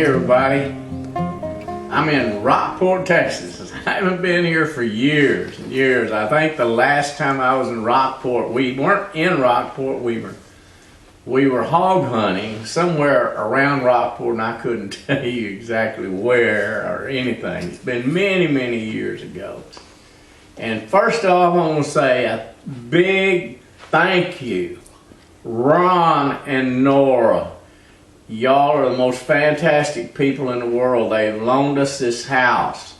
Hey everybody, I'm in Rockport, Texas. I haven't been here for years and years. I think the last time I was in Rockport, we weren't in Rockport, we were hog hunting somewhere around Rockport, and I couldn't tell you exactly where or anything. It's been many, many years ago. And first off, I want to say a big thank you, Ron and Nora. Y'all are the most fantastic people in the world. They've loaned us this house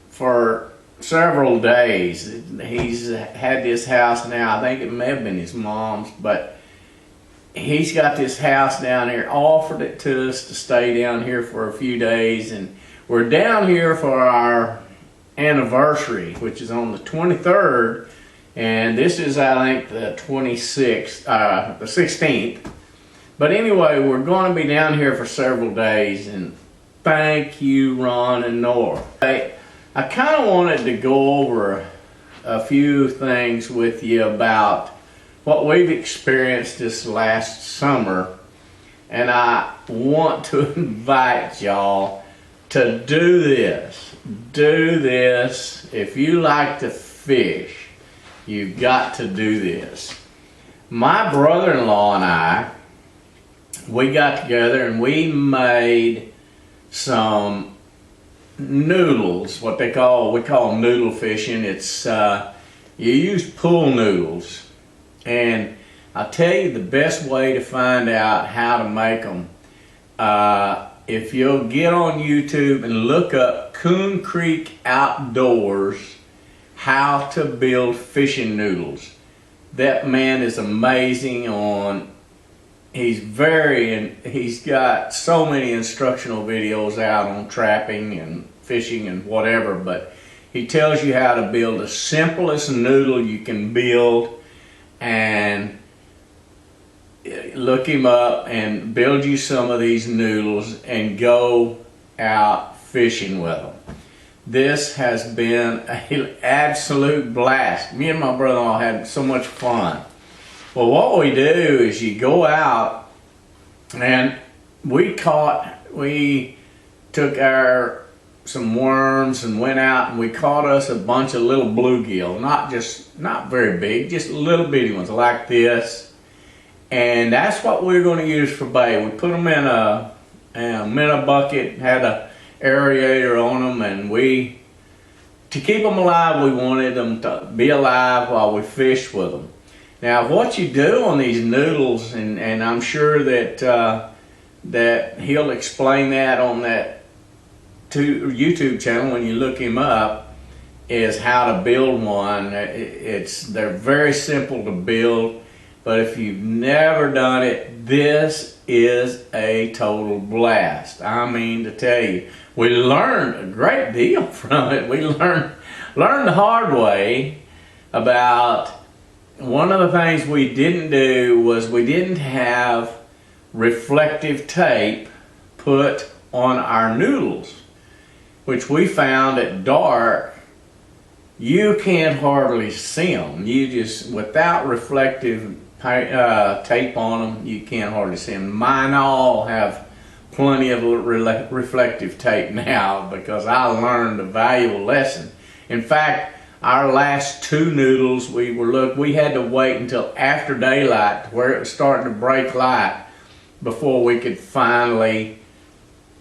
for several days. He's had this house now, I think it may have been his mom's, but he's got this house down here, offered it to us to stay down here for a few days, and we're down here for our anniversary, which is on the 23rd, and this is, I think, the 26th, the 16th. But anyway, we're going to be down here for several days, and thank you, Ron and Nora. I kind of wanted to go over a few things with you about what we've experienced this last summer, and I want to invite y'all to do this. Do this. If you like to fish, you've got to do this. My brother-in-law and I, we got together and we made some noodles, what we call noodle fishing. It's you use pool noodles, and I'll tell you the best way to find out how to make them. If you'll get on YouTube and look up Coon Creek Outdoors, how to build fishing noodles. That man is amazing on. He's got so many instructional videos out on trapping and fishing and whatever, but he tells you how to build the simplest noodle you can build, and look him up and build you some of these noodles and go out fishing with them. This has been an absolute blast. Me and my brother-in-law had so much fun. Well, what we do is you go out, and we took some worms and went out and we caught us a bunch of little bluegill, not very big, just little bitty ones like this. And that's what we're going to use for bait. We put them in a bucket, had a aerator on them, and to keep them alive, we wanted them to be alive while we fished with them. Now, what you do on these noodles, and I'm sure that he'll explain that on that YouTube channel when you look him up, is how to build one. They're very simple to build, but if you've never done it, this is a total blast. I mean to tell you, we learned a great deal from it. We learned the hard way about. One of the things we didn't do was we didn't have reflective tape put on our noodles, which we found at dark, you can't hardly see them. You just, without reflective tape on them, you can't hardly see them. Mine all have plenty of reflective tape now because I learned a valuable lesson. In fact, our last two noodles, we had to wait until after daylight, where it was starting to break light, before we could finally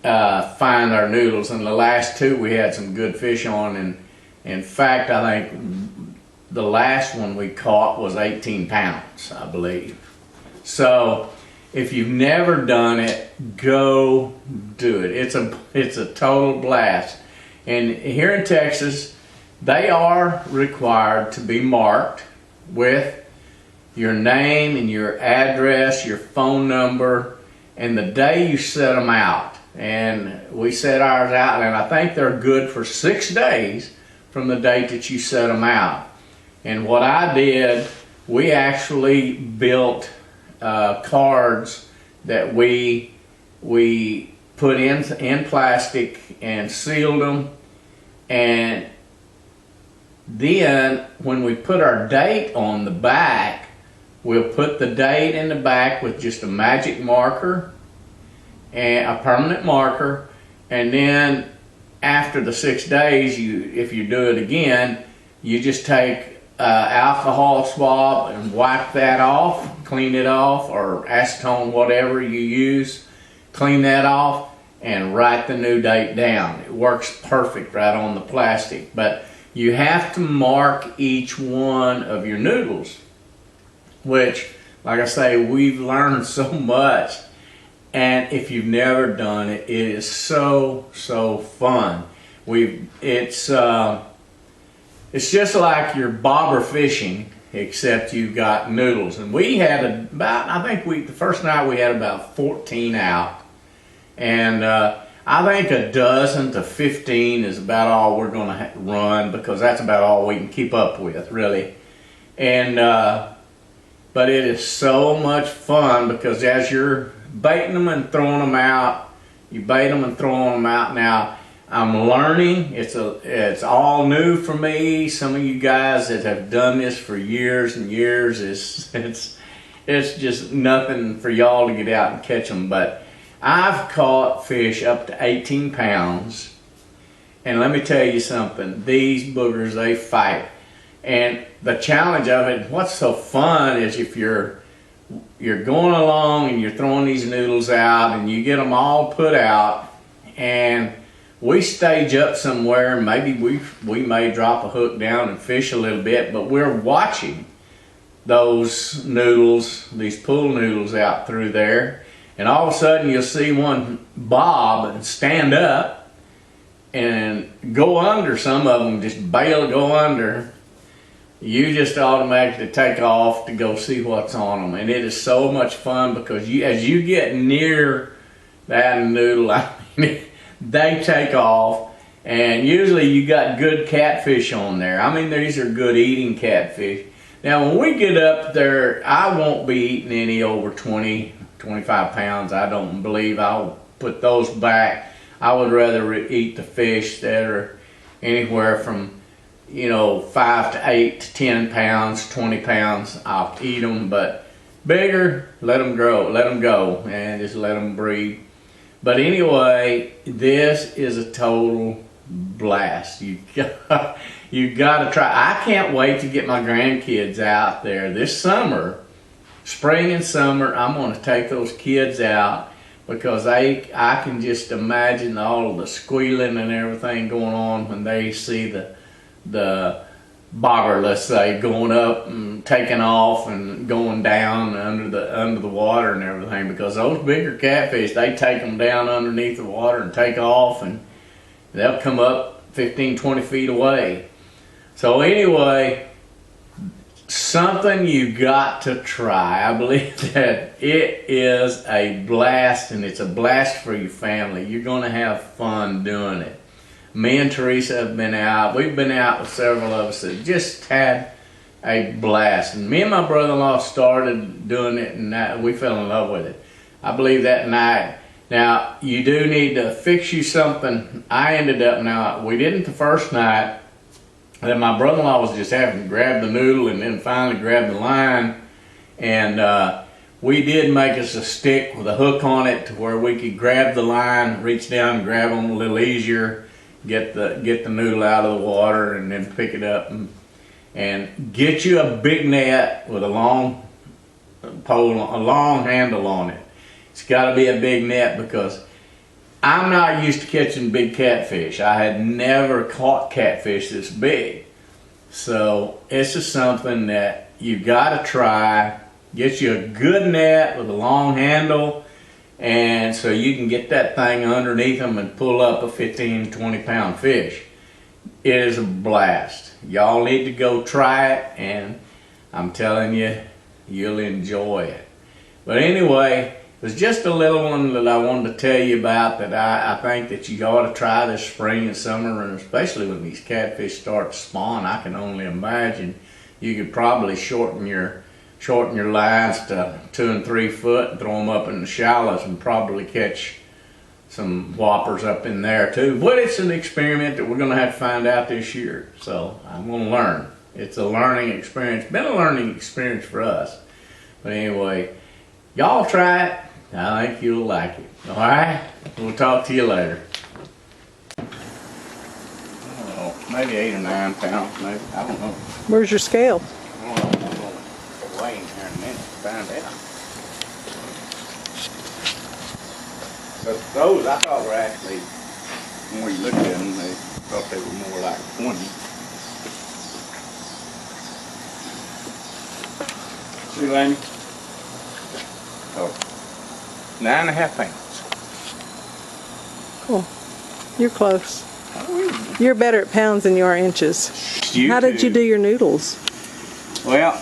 find our noodles. And the last two we had some good fish on, and in fact I think the last one we caught was 18 pounds, I believe. So if you've never done it, go do it. It's a total blast. And here in Texas, they are required to be marked with your name and your address, your phone number, and the day you set them out. And we set ours out, and I think they're good for 6 days from the date that you set them out. And what I did, we actually built cards that we put in plastic and sealed them, and then when we put our date on the back, we'll put the date in the back with just a magic marker, and a permanent marker, and then after the 6 days, if you do it again, you just take alcohol swab and wipe that off, clean it off, or acetone, whatever you use, clean that off and write the new date down. It works perfect right on the plastic, but you have to mark each one of your noodles, which, like I say, we've learned so much. And if you've never done it, it is so fun. It's just like your bobber fishing, except you've got noodles. And we had the first night we had about 14 out, and I think a dozen to 15 is about all we're going to run, because that's about all we can keep up with, really. And but it is so much fun, because as you're baiting them and throwing them out, you bait them and throwing them out. Now I'm learning. It's all new for me. Some of you guys that have done this for years and years, it's just nothing for y'all to get out and catch them. But I've caught fish up to 18 pounds, and let me tell you something, these boogers, they fight. And the challenge of it, what's so fun, is if you're going along and you're throwing these noodles out and you get them all put out, and we stage up somewhere, and maybe we may drop a hook down and fish a little bit, but we're watching those noodles, these pool noodles out through there, and all of a sudden you'll see one bob and stand up and go under. Some of them just bail, go under. You just automatically take off to go see what's on them, and it is so much fun, because as you get near that noodle, I mean, they take off, and usually you got good catfish on there. I mean, these are good eating catfish. Now, when we get up there, I won't be eating any over 20, 25 pounds. I don't believe I'll put those back. I would rather eat the fish that are anywhere from 5 to 8 to 10 pounds, 20 pounds. I'll eat them, but bigger, let them grow, let them go, and just let them breed. But anyway, this is a total blast. You got to try. I can't wait to get my grandkids out there this summer, spring and summer. I'm going to take those kids out, because I can just imagine all of the squealing and everything going on when they see the bobber, let's say, going up and taking off and going down under the water and everything, because those bigger catfish, they take them down underneath the water and take off, and they'll come up 15, 20 feet away. So anyway, something you got to try. I believe that it is a blast, and it's a blast for your family. You're going to have fun doing it. Me and Teresa have been out. We've been out with several of us that just had a blast. And me and my brother-in-law started doing it, and we fell in love with it. I believe that night. Now, you do need to fix you something. I ended up, now, we didn't the first night. Then my brother-in-law was just having to grab the noodle and then finally grab the line. And we did make us a stick with a hook on it to where we could grab the line, reach down and grab them a little easier. Get the noodle out of the water, and then pick it up and get you a big net with a long pole, a long handle on it. It's got to be a big net, because I'm not used to catching big catfish. I had never caught catfish this big. So it's just something that you got to try. Get you a good net with a long handle, and so you can get that thing underneath them and pull up a 15, 20 pound fish. It is a blast. Y'all need to go try it, and I'm telling you, you'll enjoy it. But anyway, it was just a little one that I wanted to tell you about, that I think that you ought to try this spring and summer, and especially when these catfish start to spawn. I can only imagine you could probably shorten your lines to 2 and 3 foot and throw them up in the shallows and probably catch some whoppers up in there too. But it's an experiment that we're going to have to find out this year. So I'm going to learn. It's a learning experience. Been a learning experience for us. But anyway, y'all try it. I think you'll like it. All right? We'll talk to you later. Oh, maybe 8 or 9 pounds, maybe. I don't know. Where's your scale? I don't know. I'm going to weigh in here in a minute to find out. But those I thought were actually, when you looked at them, they thought they were more like 20. See, Lannie? Oh, 9.5 pounds. Cool. You're close. Oh, You're better at pounds than you are inches. How did you do your noodles? Well,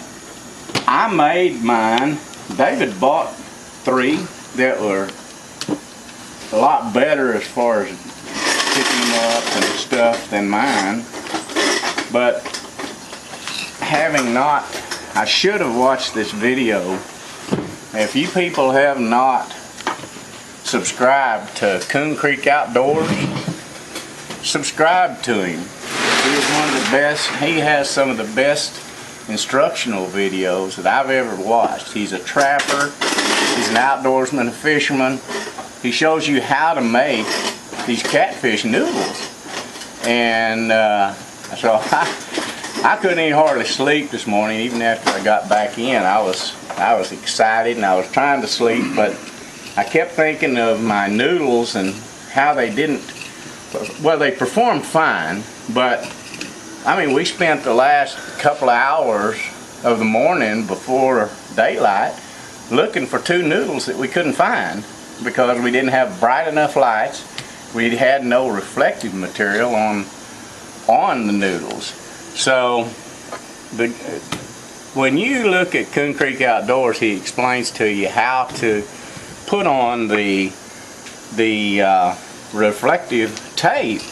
I made mine. David bought 3 that were a lot better as far as picking them up and stuff than mine. But having not, I should have watched this video. If you people have not subscribed to Coon Creek Outdoors, subscribe to him. He is one of the best. He has some of the best instructional videos that I've ever watched. He's a trapper. He's an outdoorsman, a fisherman. He shows you how to make these catfish noodles. And so I couldn't even hardly sleep this morning. Even after I got back in, I was excited and I was trying to sleep, but I kept thinking of my noodles and how they didn't, well, they performed fine, but I mean, we spent the last couple of hours of the morning before daylight looking for 2 noodles that we couldn't find because we didn't have bright enough lights. We had no reflective material on the noodles. So when you look at Coon Creek Outdoors, he explains to you how to put on the reflective tape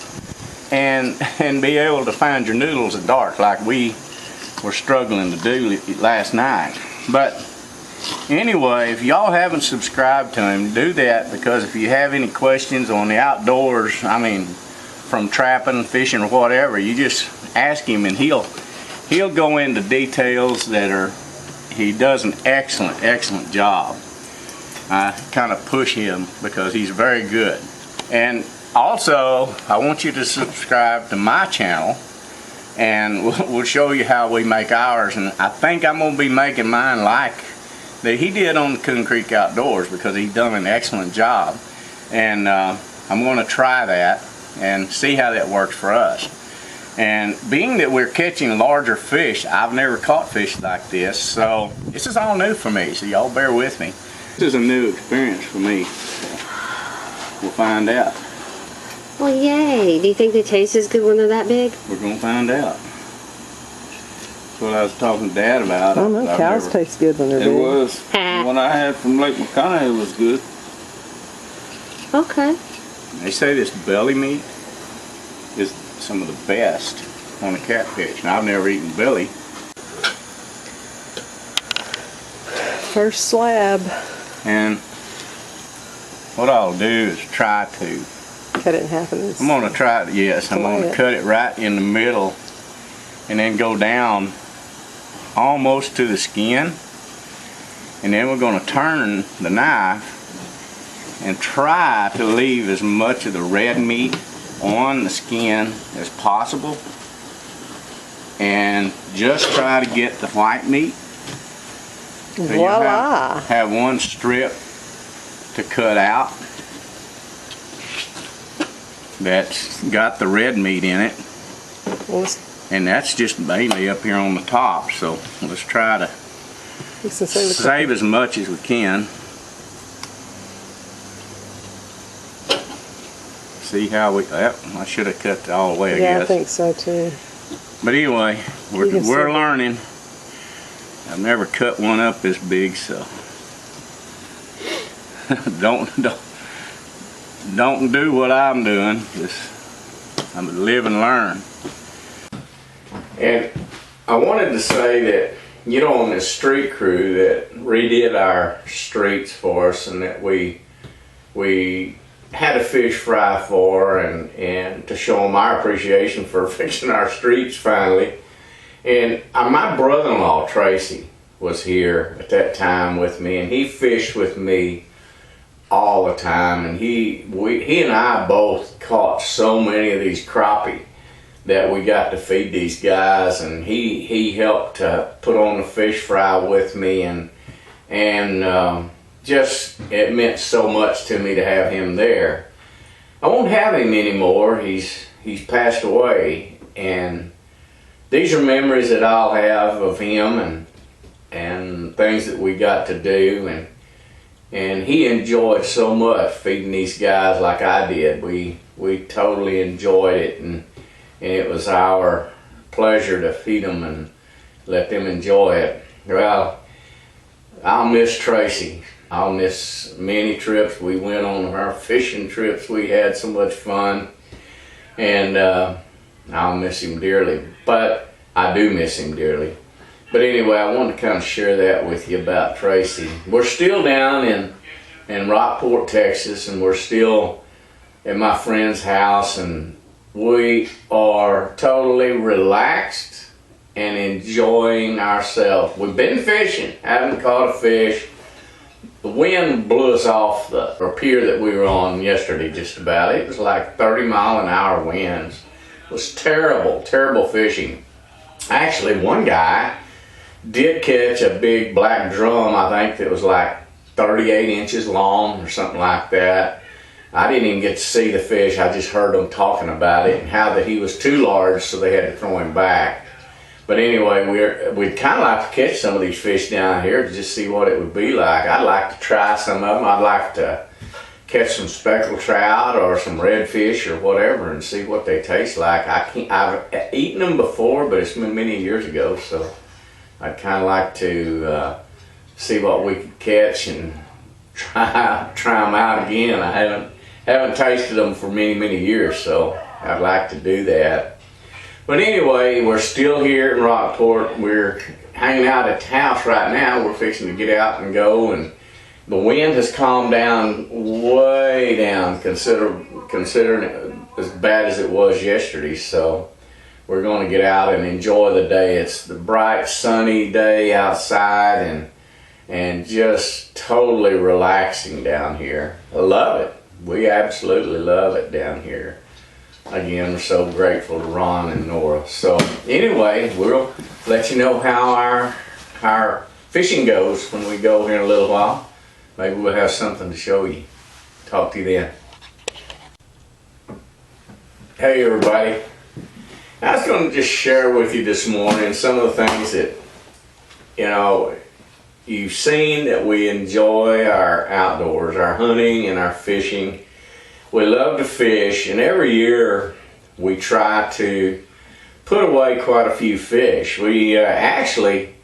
and be able to find your noodles at dark like we were struggling to do last night. But anyway, if y'all haven't subscribed to him, do that, because if you have any questions on the outdoors, I mean from trapping, fishing, or whatever, you just ask him and he'll go into details that are, he does an excellent job. I kind of push him because he's very good. And also, I want you to subscribe to my channel, and we'll show you how we make ours. And I think I'm going to be making mine like that he did on Coon Creek Outdoors, because he's done an excellent job. And I'm going to try that and see how that works for us. And being that we're catching larger fish, I've never caught fish like this, so this is all new for me, so y'all bear with me. This is a new experience for me. We'll find out. Well, yay. Do you think they taste as good when they're that big? We're going to find out. That's what I was talking to Dad about. I don't know, cows taste good when they're big. It was. When I had from Lake McConaughey, it was good. Okay. They say this belly meat is some of the best on a catfish. And I've never eaten belly. First slab. And what I'll do is try to Cut it in half. I'm going to try it, yes, I'm going to cut it right in the middle and then go down almost to the skin, and then we're going to turn the knife and try to leave as much of the red meat on the skin as possible, and just try to get the white meat. So voila! Have one strip to cut out that's got the red meat in it, and that's just mainly up here on the top. So let's try to save as much as we can. See how we, I should have cut it all the way, I guess. Yeah, I think so too. But anyway, we're learning. I've never cut one up this big, so don't do what I'm doing. Just I'm live and learn. And I wanted to say that, you know, on this street crew that redid our streets for us, and that we had a fish fry for, and to show them our appreciation for fixing our streets finally. And my brother-in-law Tracy was here at that time with me, and he fished with me all the time, and he and I both caught so many of these crappie that we got to feed these guys, and he helped put on the fish fry with me, and just it meant so much to me to have him there. I won't have him anymore. He's passed away, and these are memories that I'll have of him and things that we got to do, and he enjoyed so much feeding these guys like I did. We totally enjoyed it, and it was our pleasure to feed them and let them enjoy it. Well, I'll miss Tracy. I'll miss many trips we went on, our fishing trips. We had so much fun, and I'll miss him dearly. But I do miss him dearly. But anyway, I wanted to kind of share that with you about Tracy. We're still down in Rockport, Texas, and we're still at my friend's house, and we are totally relaxed and enjoying ourselves. We've been fishing, haven't caught a fish. The wind blew us off the pier that we were on yesterday just about. It was like 30-mile-an-hour winds. It was terrible, terrible fishing. Actually, one guy did catch a big black drum, I think that was like 38 inches long or something like that. I didn't even get to see the fish. I just heard them talking about it and how that he was too large, so they had to throw him back. But anyway, we'd kind of like to catch some of these fish down here to just see what it would be like. I'd like to try some of them. I'd like to catch some speckled trout or some redfish or whatever and see what they taste like. I've eaten them before, but it's been many years ago, so I'd kind of like to see what we could catch and try them out again. I haven't tasted them for many years, so I'd like to do that. But anyway, we're still here in Rockport. We're hanging out at the house right now. We're fixing to get out and go, and the wind has calmed down, way down, considering it as bad as it was yesterday. So we're going to get out and enjoy the day. It's the bright, sunny day outside, and just totally relaxing down here. I love it. We absolutely love it down here. Again, we're so grateful to Ron and Nora. So anyway, we'll let you know how our fishing goes when we go here in a little while. Maybe we'll have something to show you. Talk to you then. Hey everybody. I was going to just share with you this morning some of the things that, you've seen that we enjoy our outdoors, our hunting and our fishing. We love to fish, and every year we try to put away quite a few fish. We actually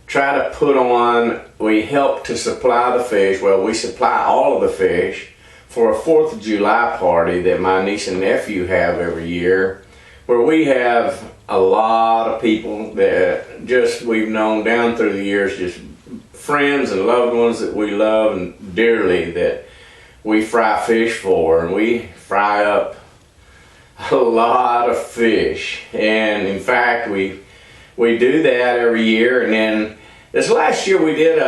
try to we help to supply the fish. Well, we supply all of the fish for a 4th of July party that my niece and nephew have every year, where we have a lot of people that we've known down through the years, just friends and loved ones that we love and dearly, that we fry fish for, and we fry up a lot of fish. And in fact, we do that every year. And then this last year we did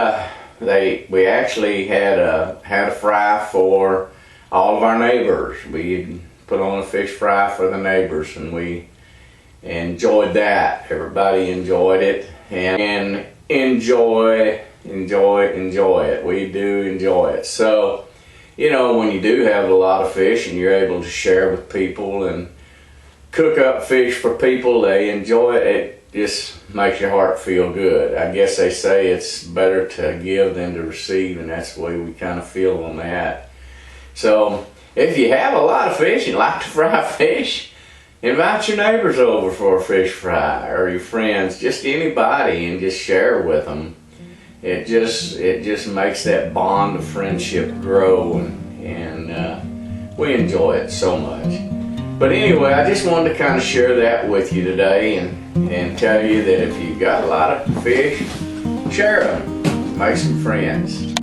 we actually had a fry for all of our neighbors. We put on a fish fry for the neighbors, and we enjoyed that. Everybody enjoyed it, and enjoy it. We do enjoy it. So, when you do have a lot of fish and you're able to share with people and cook up fish for people, they enjoy it. It just makes your heart feel good. I guess they say it's better to give than to receive, and that's the way we kind of feel on that. So if you have a lot of fish and like to fry fish, invite your neighbors over for a fish fry, or your friends, just anybody, and just share with them. It just makes that bond of friendship grow, and we enjoy it so much. But anyway, I just wanted to kind of share that with you today, and tell you that if you've got a lot of fish, share them, make some friends.